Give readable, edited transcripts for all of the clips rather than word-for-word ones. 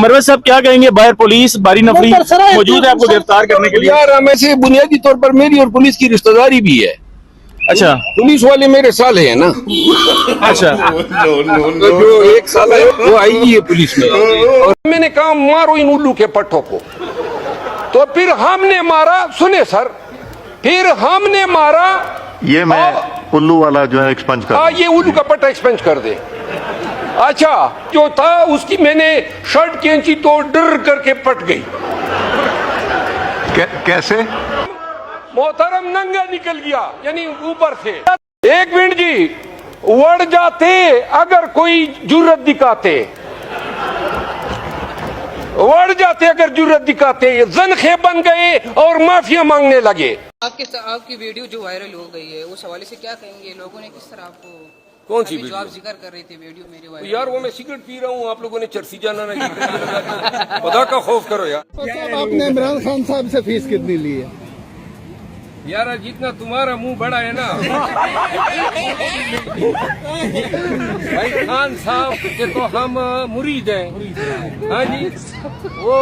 मरवत साहब क्या कहेंगे, बाहर पुलिस बारी नफरी मौजूद है आपको गिरफ्तार करने के लिए? यार हम ऐसे बुनियादी तौर पर मेरी और पुलिस की रिश्तेदारी भी है। अच्छा, पुलिस वाले मेरे साले हैं ना। अच्छा, तो जो एक साल है वो आईजी है पुलिस में। और मैंने कहा मारो इन उल्लू के पट्टों को, तो फिर हमने मारा। सुने सर, फिर हमने मारा। ये मैं उल्लू वाला जो है एक्सपंज कर, हाँ ये उल्लू का पट्टा एक्सपेंस कर दे। अच्छा, जो था उसकी मैंने शर्ट खींची तो डर करके पट गई। कैसे? मोहतरम नंगा निकल गया, यानी ऊपर से। एक मिनट जी, उड़ जाते अगर कोई जुर्रत दिखाते, उड़ जाते अगर जुर्रत दिखाते, ज़नखे बन गए और माफिया मांगने लगे। आपकी वीडियो जो वायरल हो गई है उस हवाले से क्या कहेंगे? लोगों ने किस तरह आपको कौन सी जो वीडियो? आप जिक्र कर रहे थे वीडियो मेरे वायरल। यार वो मैं सिगरेट पी रहा हूँ, आप लोगों ने चरसी जाना नहीं। खुदा का खौफ करो यार। आपने इमरान खान साहब से फीस कितनी ली है? यार जितना तुम्हारा मुंह बड़ा है ना भाई, खान साहब के तो हम मुरीद हैं। हाँ जी, वो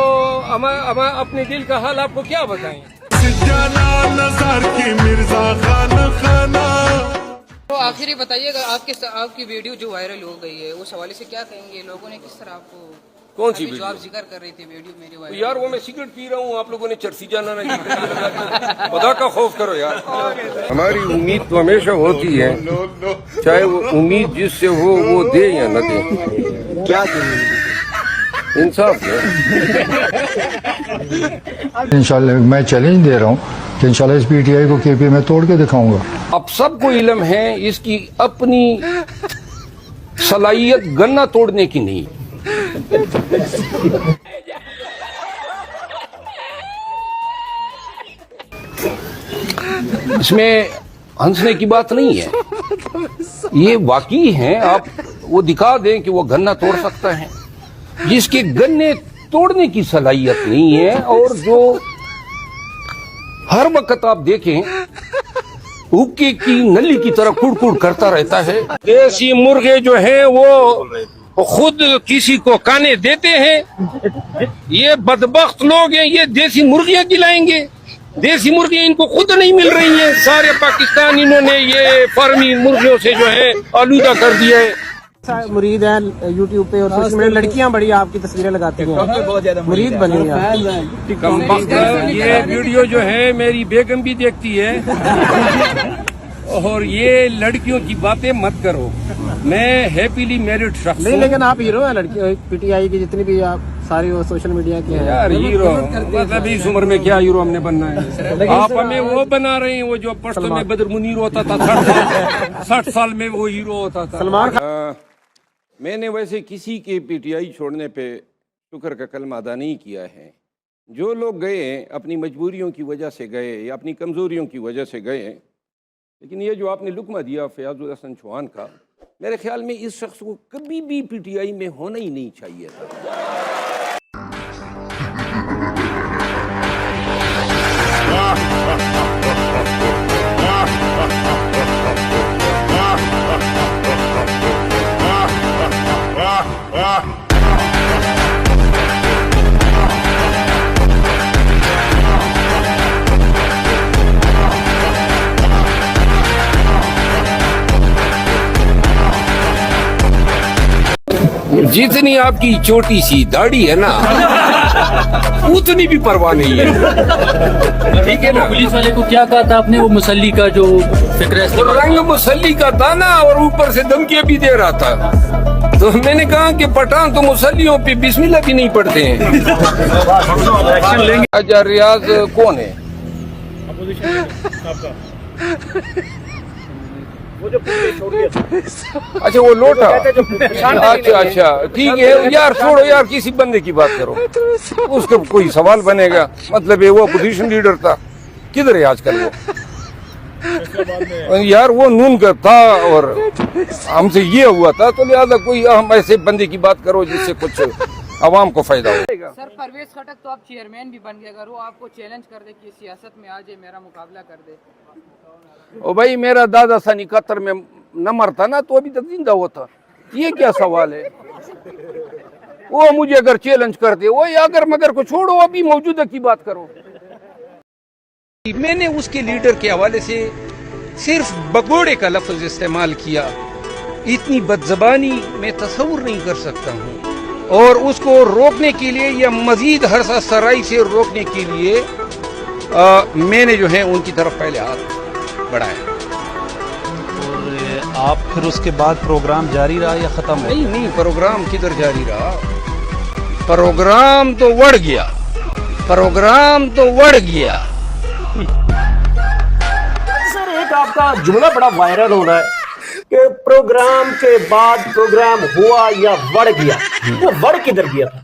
हम अपने दिल का हाल आपको क्या बताएं। तो आखिर बताइएगा, आपकी वीडियो जो वायरल हो गई है उस हवाले से क्या कहेंगे? लोगों ने किस तरह आपको कौन सी जो वीडियो? आप जिक्र कर रहे थे वीडियो मेरे वायरल। यार वो मैं सिगरेट पी रहा हूँ, आप लोगों ने चरसी जाना नहीं। खुदा का खौफ करो यार। हमारी उम्मीद तो हमेशा होती है, चाहे वो उम्मीद जिससे हो वो दे या न दे। क्या इंसाफ है। इंशाल्लाह मैं चैलेंज दे रहा हूँ कि इंशाल्लाह इस पीटीआई को केपी में तोड़ के दिखाऊंगा। अब सबको इल्म है इसकी अपनी सलाहियत गन्ना तोड़ने की नहीं। इसमें हंसने की बात नहीं है, ये वाकई है। आप वो दिखा दें कि वो गन्ना तोड़ सकता है, जिसके गन्ने तोड़ने की सलाहियत नहीं है, और जो हर वक्त आप देखें हुक्के की नली की तरह कुड़कुड़ करता रहता है। देसी मुर्गे जो हैं वो खुद किसी को काने देते हैं। ये बदबख्त लोग हैं, ये देसी मुर्गियां खिलाएंगे। देसी मुर्गियां इनको खुद नहीं मिल रही हैं। सारे पाकिस्तान इन्होंने ये फार्मी मुर्गियों से जो है आलूदा कर दिया है। मुरीद है यूट्यूब पे और सोशल मीडिया, लड़कियां बड़ी आपकी तस्वीरें लगाती हैं, मुरीद बनी हैं। ये वीडियो जो है मेरी बेगम भी देखती है। और ये लड़कियों की बातें मत करो, मैं हैप्पीली मैरिड शख्स नहीं, लेकिन आप हीरो हैं लड़की पीटीआई की जितनी भी आप सारी वो सोशल मीडिया की हैं। यार हीरो मतलब इस उम्र में क्या हीरो हमने बनना है? आप हमें वो बना रहे हैं, वो जो पश्तो में बदर मुनीर होता था 60 साल में वो हीरो होता था। सलमान खान। मैंने वैसे किसी के पीटीआई छोड़ने पे शुक्र का कलमा अदा नहीं किया है। जो लोग गए अपनी मजबूरियों की वजह से गए या अपनी कमज़ोरियों की वजह से गए, लेकिन ये जो आपने लुकमा दिया फयाजुल हसन चौहान का, मेरे ख्याल में इस शख्स को कभी भी पीटीआई में होना ही नहीं चाहिए था। जितनी आपकी छोटी सी दाढ़ी है ना उतनी भी परवाह नहीं है, ठीक है ना? पुलिस वाले को क्या कहा था आपने, वो मुसल्ली का जो फिक्र है, रंग मुसल्ली का दाना, और ऊपर से धमकियां भी दे रहा था। तो मैंने कहा कि पठान तो मुसल्लियों पे बिस्मिल्लाह भी नहीं पढ़ते हैं। अच्छा रियाज कौन है? अच्छा वो लोटा। अच्छा ठीक है यार, छोड़ो यार, किसी बंदे की बात करो, उसका कोई सवाल बनेगा। मतलब ये वो अपोजिशन लीडर था, किधर है आजकल वो? यार वो नून का था और हमसे ये हुआ था, तो लिहाजा कोई हम ऐसे बंदे की बात करो जिससे कुछ आवाम को फायदा हो। सर परवेज खटक तो आप चेयरमैन भी बन गए, अगर वो आपको चैलेंज कर दे कि सियासत में आ जाए, मेरा मुकाबला कर दे। ओ भाई, मेरा दादा सन 71 में न मरता ना तो अभी तक जिंदा होता। ये क्या सवाल है? وہ مجھے اگر چیلنج کرتے وہ اگر مگر کو چھوڑو ابھی موجودہ کی بات کرو. میں نے اس کے لیڈر کے حوالے سے صرف بگوڑے کا لفظ استعمال کیا. اتنی بدزبانی میں تصور نہیں کر سکتا ہوں. اور اس کو روکنے کے لیے یا مزید ہرسہ سرائی سے روکنے کے لیے میں نے جو ہے ان کی طرف پہلے ہاتھ بڑھایا. اور آپ پھر اس کے بعد پروگرام جاری رہا یا ختم ہو؟ نہیں پروگرام کدھر جاری رہا. پروگرام تو وڑ گیا. سر ایک آپ کا جملہ بڑا وائرل ہو رہا ہے کہ پروگرام کے بعد پروگرام ہوا یا بڑھ گیا. وہ بڑھ کدھر گیا تھا؟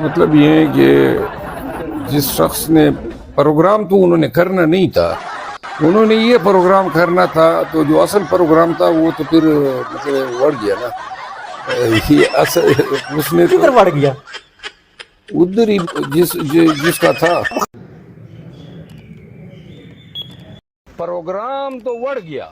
مطلب یہ ہے کہ جس شخص نے پروگرام تو انہوں نے کرنا نہیں تھا, انہوں نے یہ پروگرام کرنا تھا, تو جو اصل پروگرام تھا وہ تو پھر مطلب بڑھ گیا نا. یہ اصل اس نے کدھر بڑھ گیا؟ ادھر ہی جس کا تھا. پروگرام تو وڑ گیا.